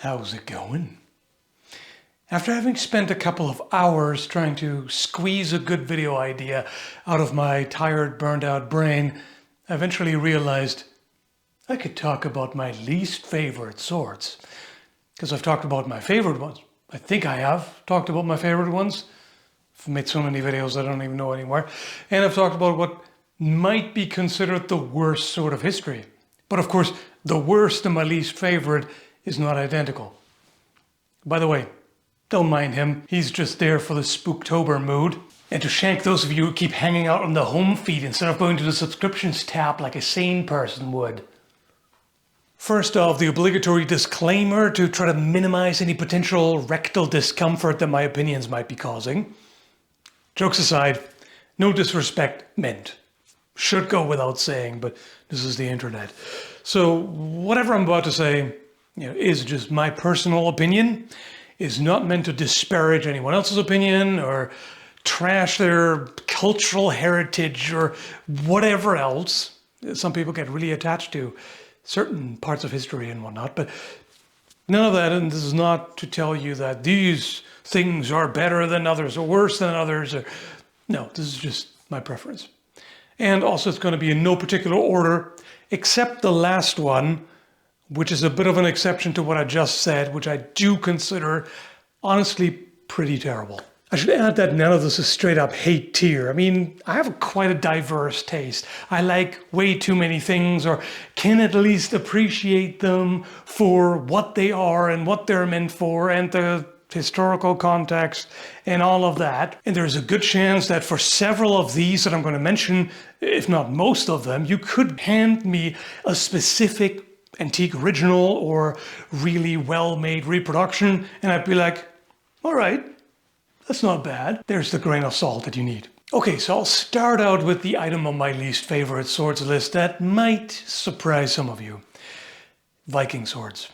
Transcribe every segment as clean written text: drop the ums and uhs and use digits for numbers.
How's it going? After having spent a couple of hours trying to squeeze a good video idea out of my tired, burned out brain, I eventually realized I could talk about my least favorite swords. Because I've talked about my favorite ones. I think I have talked about my favorite ones. I've made so many videos I don't even know anymore. And I've talked about what might be considered the worst sword of history. But of course, the worst and my least favorite is not identical. By the way, don't mind him. He's just there for the Spooktober mood. And to shank those of you who keep hanging out on the home feed instead of going to the subscriptions tab like a sane person would. First off, the obligatory disclaimer to try to minimize any potential rectal discomfort that my opinions might be causing. Jokes aside, no disrespect meant. Should go without saying, but this is the internet. So whatever I'm about to say, is just my personal opinion, is not meant to disparage anyone else's opinion or trash their cultural heritage or whatever else. Some people get really attached to certain parts of history and whatnot, but none of that, and this is not to tell you that these things are better than others or worse than others. No, this is just my preference. And also it's going to be in no particular order, except the last one, which is a bit of an exception to what I just said, which I do consider honestly pretty terrible. I should add that none of this is straight up hate tier. I mean, I have quite a diverse taste. I like way too many things, or can at least appreciate them for what they are and what they're meant for and the historical context and all of that. And there's a good chance that for several of these that I'm going to mention, if not most of them, you could hand me a specific antique original or really well-made reproduction, and I'd be like, all right, that's not bad. There's the grain of salt that you need. Okay, so I'll start out with the item on my least favorite swords list that might surprise some of you. Viking swords.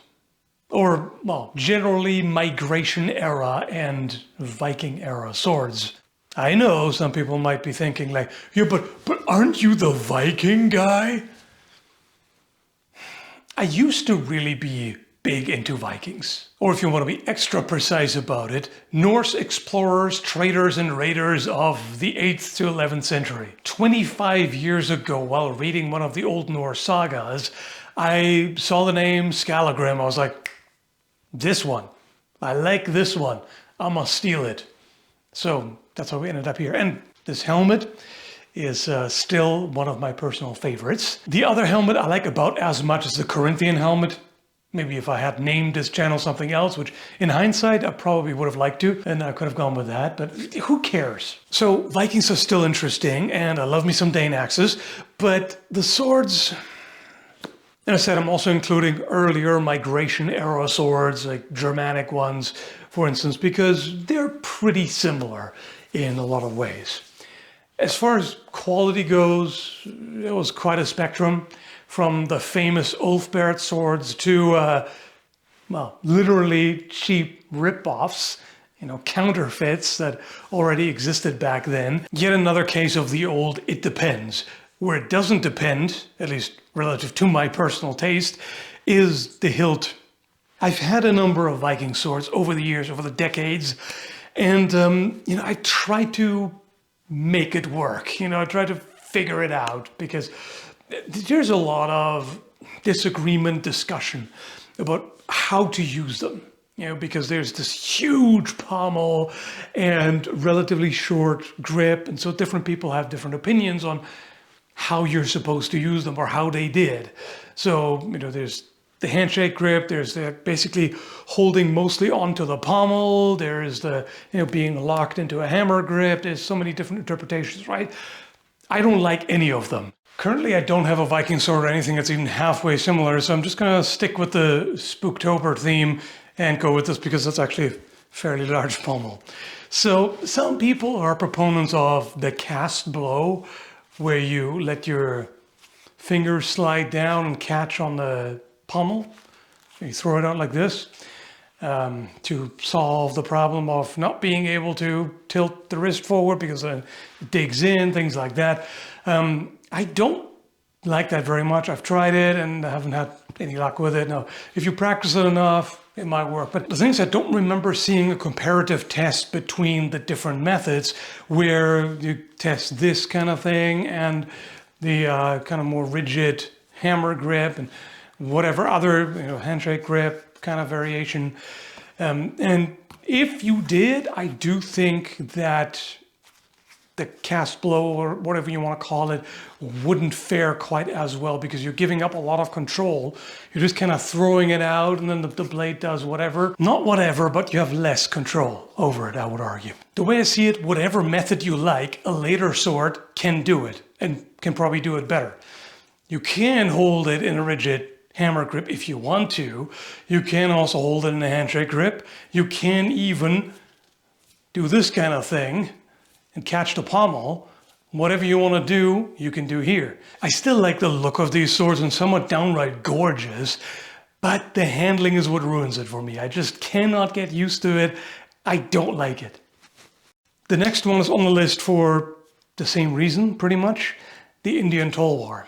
Or, well, generally migration era and Viking era swords. I know some people might be thinking like, yeah, but aren't you the Viking guy? I used to really be big into Vikings. Or if you want to be extra precise about it, Norse explorers, traders, and raiders of the 8th to 11th century. 25 years ago, while reading one of the Old Norse sagas, I saw the name Skallagrim. I was like, this one. I like this one. I'm gonna steal it. So that's how we ended up here. And this helmet is still one of my personal favorites. The other helmet I like about as much as the Corinthian helmet. Maybe if I had named this channel something else, which in hindsight I probably would have liked to, and I could have gone with that, but who cares? So Vikings are still interesting, and I love me some Dane axes, but the swords, and I said I'm also including earlier migration era swords, like Germanic ones, for instance, because they're pretty similar in a lot of ways. As far as quality goes, it was quite a spectrum, from the famous Ulfberht swords to, well, literally cheap rip-offs, counterfeits that already existed back then. Yet another case of the old it depends. Where it doesn't depend, at least relative to my personal taste, is the hilt. I've had a number of Viking swords over the years, over the decades, and, I try to make it work. I try to figure it out because there's a lot of disagreement, discussion about how to use them. Because there's this huge pommel and relatively short grip, and so different people have different opinions on how you're supposed to use them or how they did. So, there's the handshake grip, there's the basically holding mostly onto the pommel, there's the, being locked into a hammer grip, there's so many different interpretations, right? I don't like any of them. Currently, I don't have a Viking sword or anything that's even halfway similar, so I'm just gonna stick with the Spooktober theme and go with this because that's actually a fairly large pommel. So some people are proponents of the cast blow, where you let your fingers slide down and catch on the pommel. You throw it out like this to solve the problem of not being able to tilt the wrist forward because it digs in, things like that. I don't like that very much. I've tried it and I haven't had any luck with it. Now, if you practice it enough, it might work. But the thing is, I don't remember seeing a comparative test between the different methods where you test this kind of thing and the kind of more rigid hammer grip and whatever other handshake grip kind of variation. And if you did, I do think that the cast blow or whatever you want to call it wouldn't fare quite as well because you're giving up a lot of control. You're just kind of throwing it out and then the blade does whatever. Not whatever, but you have less control over it, I would argue. The way I see it, whatever method you like, a later sword can do it and can probably do it better. You can hold it in a rigid hammer grip if you want to. You can also hold it in a handshake grip. You can even do this kind of thing and catch the pommel. Whatever you want to do, you can do here. I still like the look of these swords and somewhat downright gorgeous, but the handling is what ruins it for me. I just cannot get used to it. I don't like it. The next one is on the list for the same reason, pretty much, the Indian tulwar.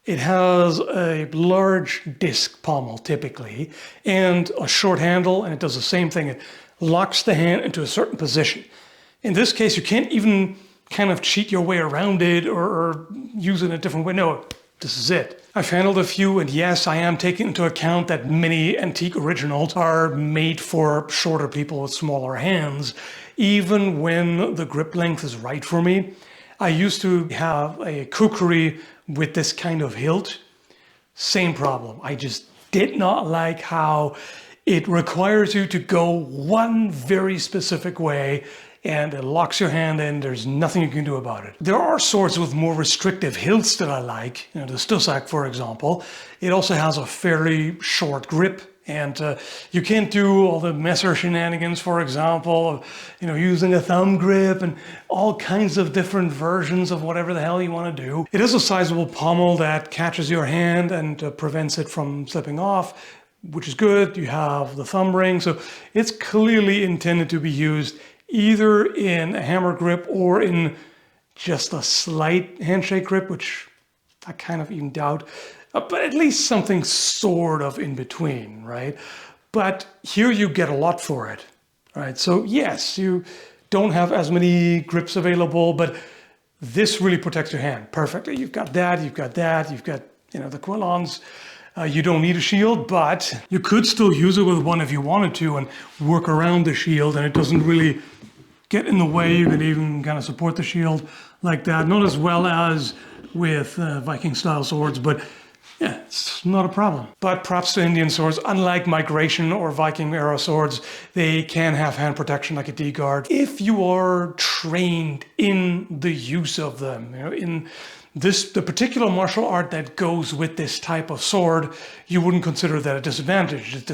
It has a large disc pommel typically and a short handle, and it does the same thing. It locks the hand into a certain position. In this case, you can't even kind of cheat your way around it or use it in a different way. No, this is it. I've handled a few, and yes, I am taking into account that many antique originals are made for shorter people with smaller hands, even when the grip length is right for me. I used to have a kukri with this kind of hilt. Same problem. I just did not like how it requires you to go one very specific way and it locks your hand in. There's nothing you can do about it. There are swords with more restrictive hilts that I like. The Stussak, for example. It also has a fairly short grip, and you can't do all the messer shenanigans, for example, of using a thumb grip and all kinds of different versions of whatever the hell you want to do. It is a sizable pommel that catches your hand and prevents it from slipping off, which is good. You have the thumb ring, so it's clearly intended to be used either in a hammer grip or in just a slight handshake grip, which I kind of even doubt, but at least something sort of in between, right? But here you get a lot for it, right? So yes, you don't have as many grips available, but this really protects your hand perfectly. You've got that, you've got that, you've got, the quillons. You don't need a shield, but you could still use it with one if you wanted to and work around the shield, and it doesn't really get in the way. You can even kind of support the shield like that. Not as well as with Viking style swords, but yeah, it's not a problem. But props to Indian swords. Unlike migration or Viking era swords, they can have hand protection like a D-guard if you are trained in the use of them. In the particular martial art that goes with this type of sword, you wouldn't consider that a disadvantage.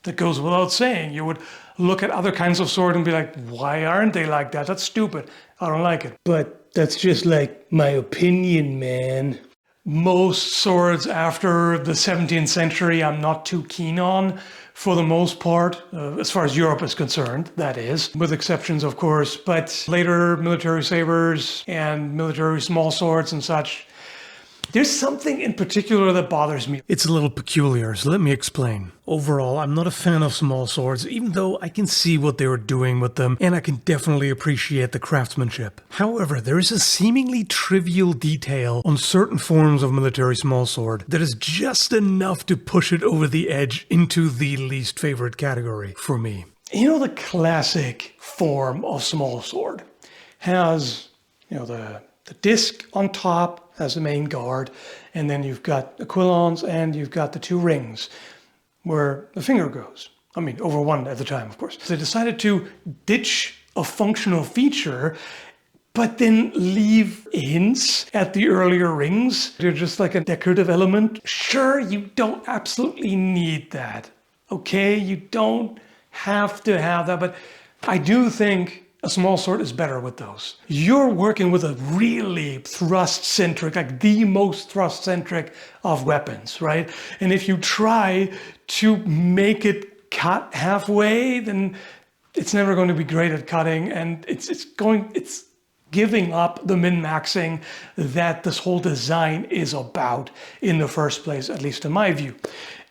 That goes without saying. You would look at other kinds of sword and be like, why aren't they like that? That's stupid. I don't like it. But that's just like my opinion, man. Most swords after the 17th century I'm not too keen on, for the most part, as far as Europe is concerned, that is, with exceptions, of course. But later military sabers and military small swords and such, there's something in particular that bothers me. It's a little peculiar, so let me explain. Overall, I'm not a fan of small swords, even though I can see what they were doing with them, and I can definitely appreciate the craftsmanship. However, there is a seemingly trivial detail on certain forms of military small sword that is just enough to push it over the edge into the least favorite category for me. The classic form of small sword has, the disc on top as the main guard, and then you've got the quillons and you've got the two rings where the finger goes. I mean, over one at the time, of course. They decided to ditch a functional feature, but then leave hints at the earlier rings. They're just like a decorative element. Sure, you don't absolutely need that. Okay, you don't have to have that, but I do think a small sword is better with those. You're working with a really thrust-centric, like the most thrust-centric of weapons, right? And if you try to make it cut halfway, then it's never going to be great at cutting, and it's giving up the min-maxing that this whole design is about in the first place, at least in my view.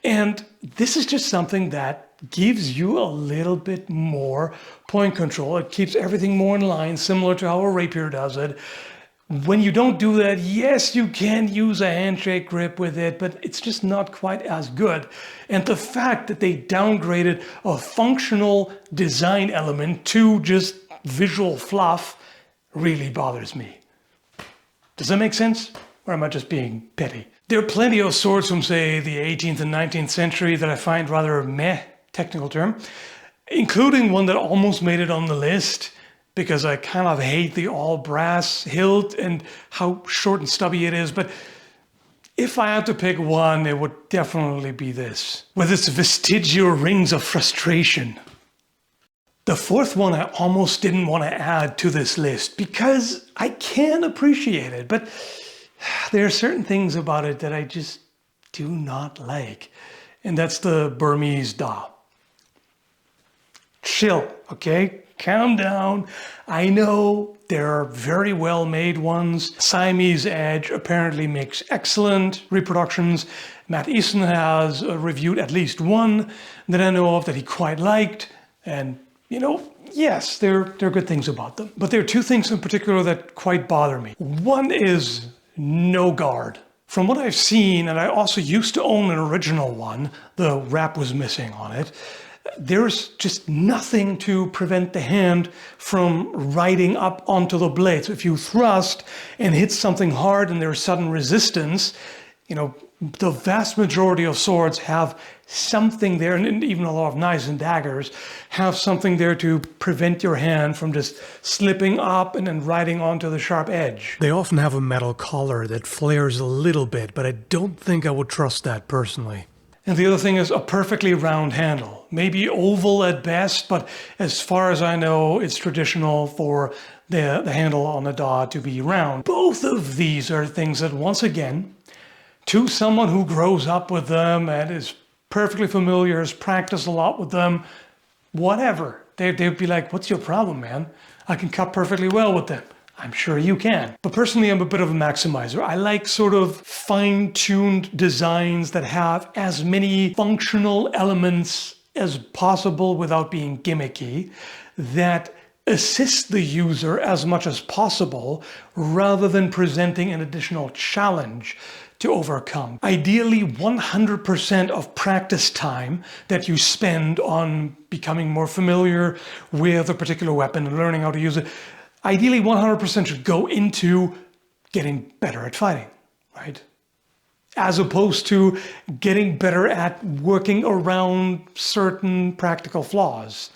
And this is just something that gives you a little bit more point control. It keeps everything more in line, similar to how a rapier does it. When you don't do that, yes, you can use a handshake grip with it, but it's just not quite as good. And the fact that they downgraded a functional design element to just visual fluff really bothers me. Does that make sense? Or am I just being petty? There are plenty of swords from, say, the 18th and 19th century that I find rather meh, technical term, including one that almost made it on the list, because I kind of hate the all brass hilt and how short and stubby it is. But if I had to pick one, it would definitely be this, with its vestigial rings of frustration. The fourth one I almost didn't want to add to this list because I can appreciate it, but there are certain things about it that I just do not like. And that's the Burmese da. Chill, okay? Calm down. I know there are very well made ones. Siamese Edge apparently makes excellent reproductions. Matt Easton has reviewed at least one that I know of that he quite liked. And, you know, yes, there are good things about them. But there are two things in particular that quite bother me. One is no guard. From what I've seen, and I also used to own an original one, the wrap was missing on it, there's just nothing to prevent the hand from riding up onto the blade. So if you thrust and hit something hard and there's sudden resistance, you know, the vast majority of swords have something there, and even a lot of knives and daggers have something there to prevent your hand from just slipping up and then riding onto the sharp edge. They often have a metal collar that flares a little bit, but I don't think I would trust that personally. And the other thing is a perfectly round handle. Maybe oval at best, but as far as I know, it's traditional for the handle on a da to be round. Both of these are things that, once again, to someone who grows up with them and is perfectly familiar, has practiced a lot with them, whatever, they'd be like, what's your problem, man? I can cut perfectly well with them. I'm sure you can. But personally, I'm a bit of a maximizer. I like sort of fine-tuned designs that have as many functional elements as possible without being gimmicky, that assist the user as much as possible rather than presenting an additional challenge to overcome. Ideally, 100% of practice time that you spend on becoming more familiar with a particular weapon and learning how to use it, ideally 100% should go into getting better at fighting, right? As opposed to getting better at working around certain practical flaws.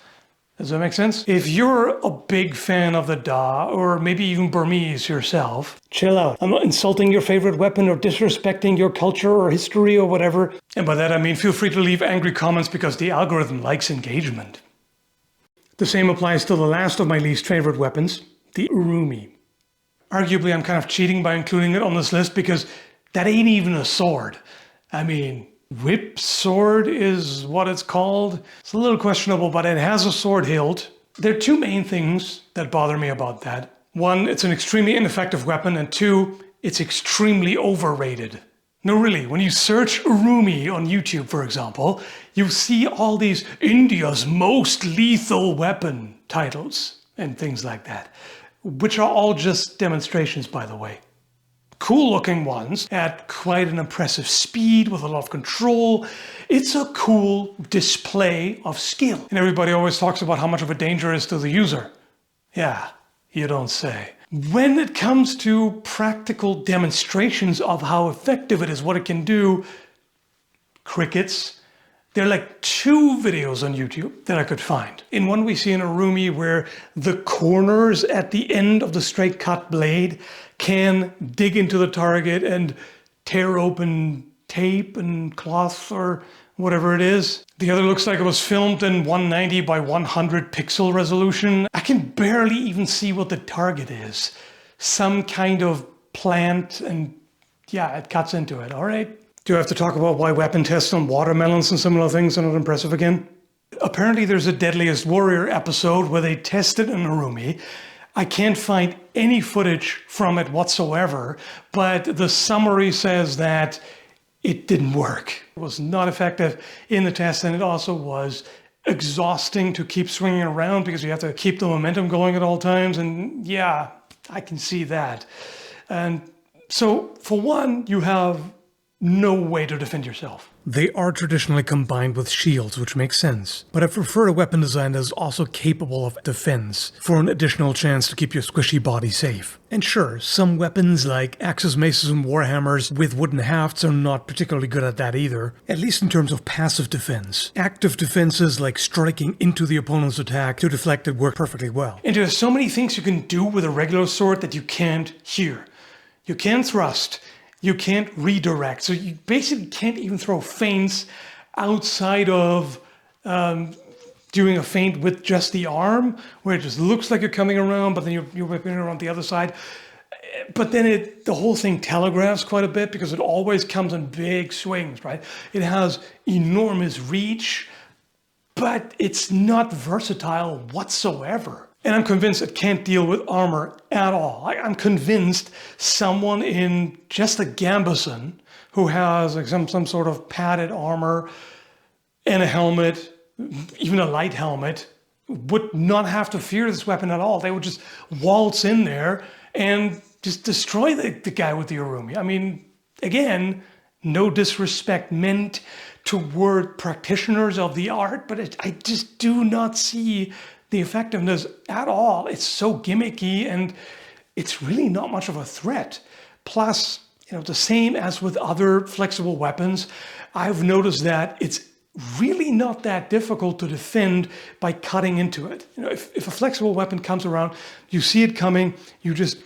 Does that make sense? If you're a big fan of the da, or maybe even Burmese yourself, chill out. I'm not insulting your favorite weapon or disrespecting your culture or history or whatever. And by that I mean feel free to leave angry comments because the algorithm likes engagement. The same applies to the last of my least favorite weapons, the Urumi. Arguably, I'm kind of cheating by including it on this list because that ain't even a sword. I mean, whip sword is what it's called. It's a little questionable, but it has a sword hilt. There are two main things that bother me about that. One, it's an extremely ineffective weapon, and two, it's extremely overrated. No, really, when you search Urumi on YouTube, for example, you see all these India's most lethal weapon titles and things like that, which are all just demonstrations, by the way. Cool looking ones at quite an impressive speed with a lot of control. It's a cool display of skill. And everybody always talks about how much of a danger it is to the user. Yeah, you don't say. When it comes to practical demonstrations of how effective it is, what it can do, crickets. There are like 2 videos on YouTube that I could find. In one we see an Urumi where the corners at the end of the straight cut blade can dig into the target and tear open tape and cloth or whatever it is. The other looks like it was filmed in 190 by 100 pixel resolution. I can barely even see what the target is. Some kind of plant, and yeah, it cuts into it, all right? Do I have to talk about why weapon tests on watermelons and similar things are not impressive again? Apparently there's a Deadliest Warrior episode where they tested an Urumi. I can't find any footage from it whatsoever, but the summary says that it didn't work. It was not effective in the test, and it also was exhausting to keep swinging around because you have to keep the momentum going at all times. And yeah, I can see that. And so for one, you have no way to defend yourself. They are traditionally combined with shields, which makes sense. But I prefer a weapon design that is also capable of defense for an additional chance to keep your squishy body safe. And sure, some weapons like axes, maces, and warhammers with wooden hafts are not particularly good at that either, at least in terms of passive defense. Active defenses like striking into the opponent's attack to deflect it work perfectly well. And there's so many things you can do with a regular sword that you can't here. You can't thrust. You can't redirect, so you basically can't even throw feints outside of doing a feint with just the arm, where it just looks like you're coming around, but then you're whipping around the other side. But then the whole thing telegraphs quite a bit because it always comes in big swings, right? It has enormous reach, but it's not versatile whatsoever. And I'm convinced it can't deal with armor at all. I'm convinced someone in just a gambeson who has like some sort of padded armor and a helmet, even a light helmet, would not have to fear this weapon at all. They would just waltz in there and just destroy the guy with the Urumi. I mean, again, no disrespect meant toward practitioners of the art, but I just do not see the effectiveness at all. It's so gimmicky and it's really not much of a threat. Plus, the same as with other flexible weapons, I've noticed that it's really not that difficult to defend by cutting into it. If a flexible weapon comes around, you see it coming, you just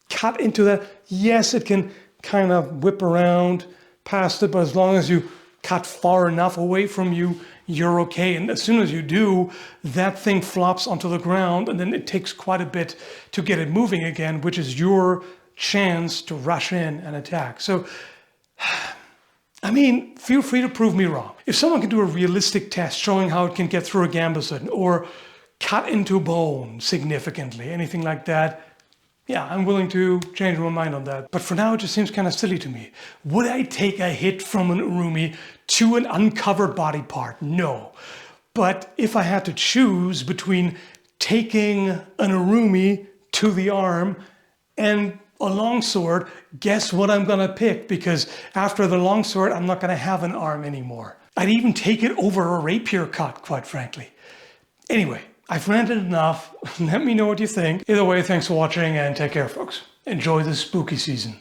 cut into that. Yes, it can kind of whip around past it, but as long as you cut far enough away from you, you're okay. And as soon as you do, that thing flops onto the ground, and then it takes quite a bit to get it moving again, which is your chance to rush in and attack. So, I mean, feel free to prove me wrong. If someone can do a realistic test showing how it can get through a gambeson or cut into bone significantly, anything like that, yeah, I'm willing to change my mind on that. But for now, it just seems kind of silly to me. Would I take a hit from an Urumi to an uncovered body part? No. But if I had to choose between taking an Urumi to the arm and a longsword, guess what I'm going to pick? Because after the longsword, I'm not going to have an arm anymore. I'd even take it over a rapier cut, quite frankly. Anyway, I've ranted enough. Let me know what you think. Either way, thanks for watching and take care, folks. Enjoy the spooky season.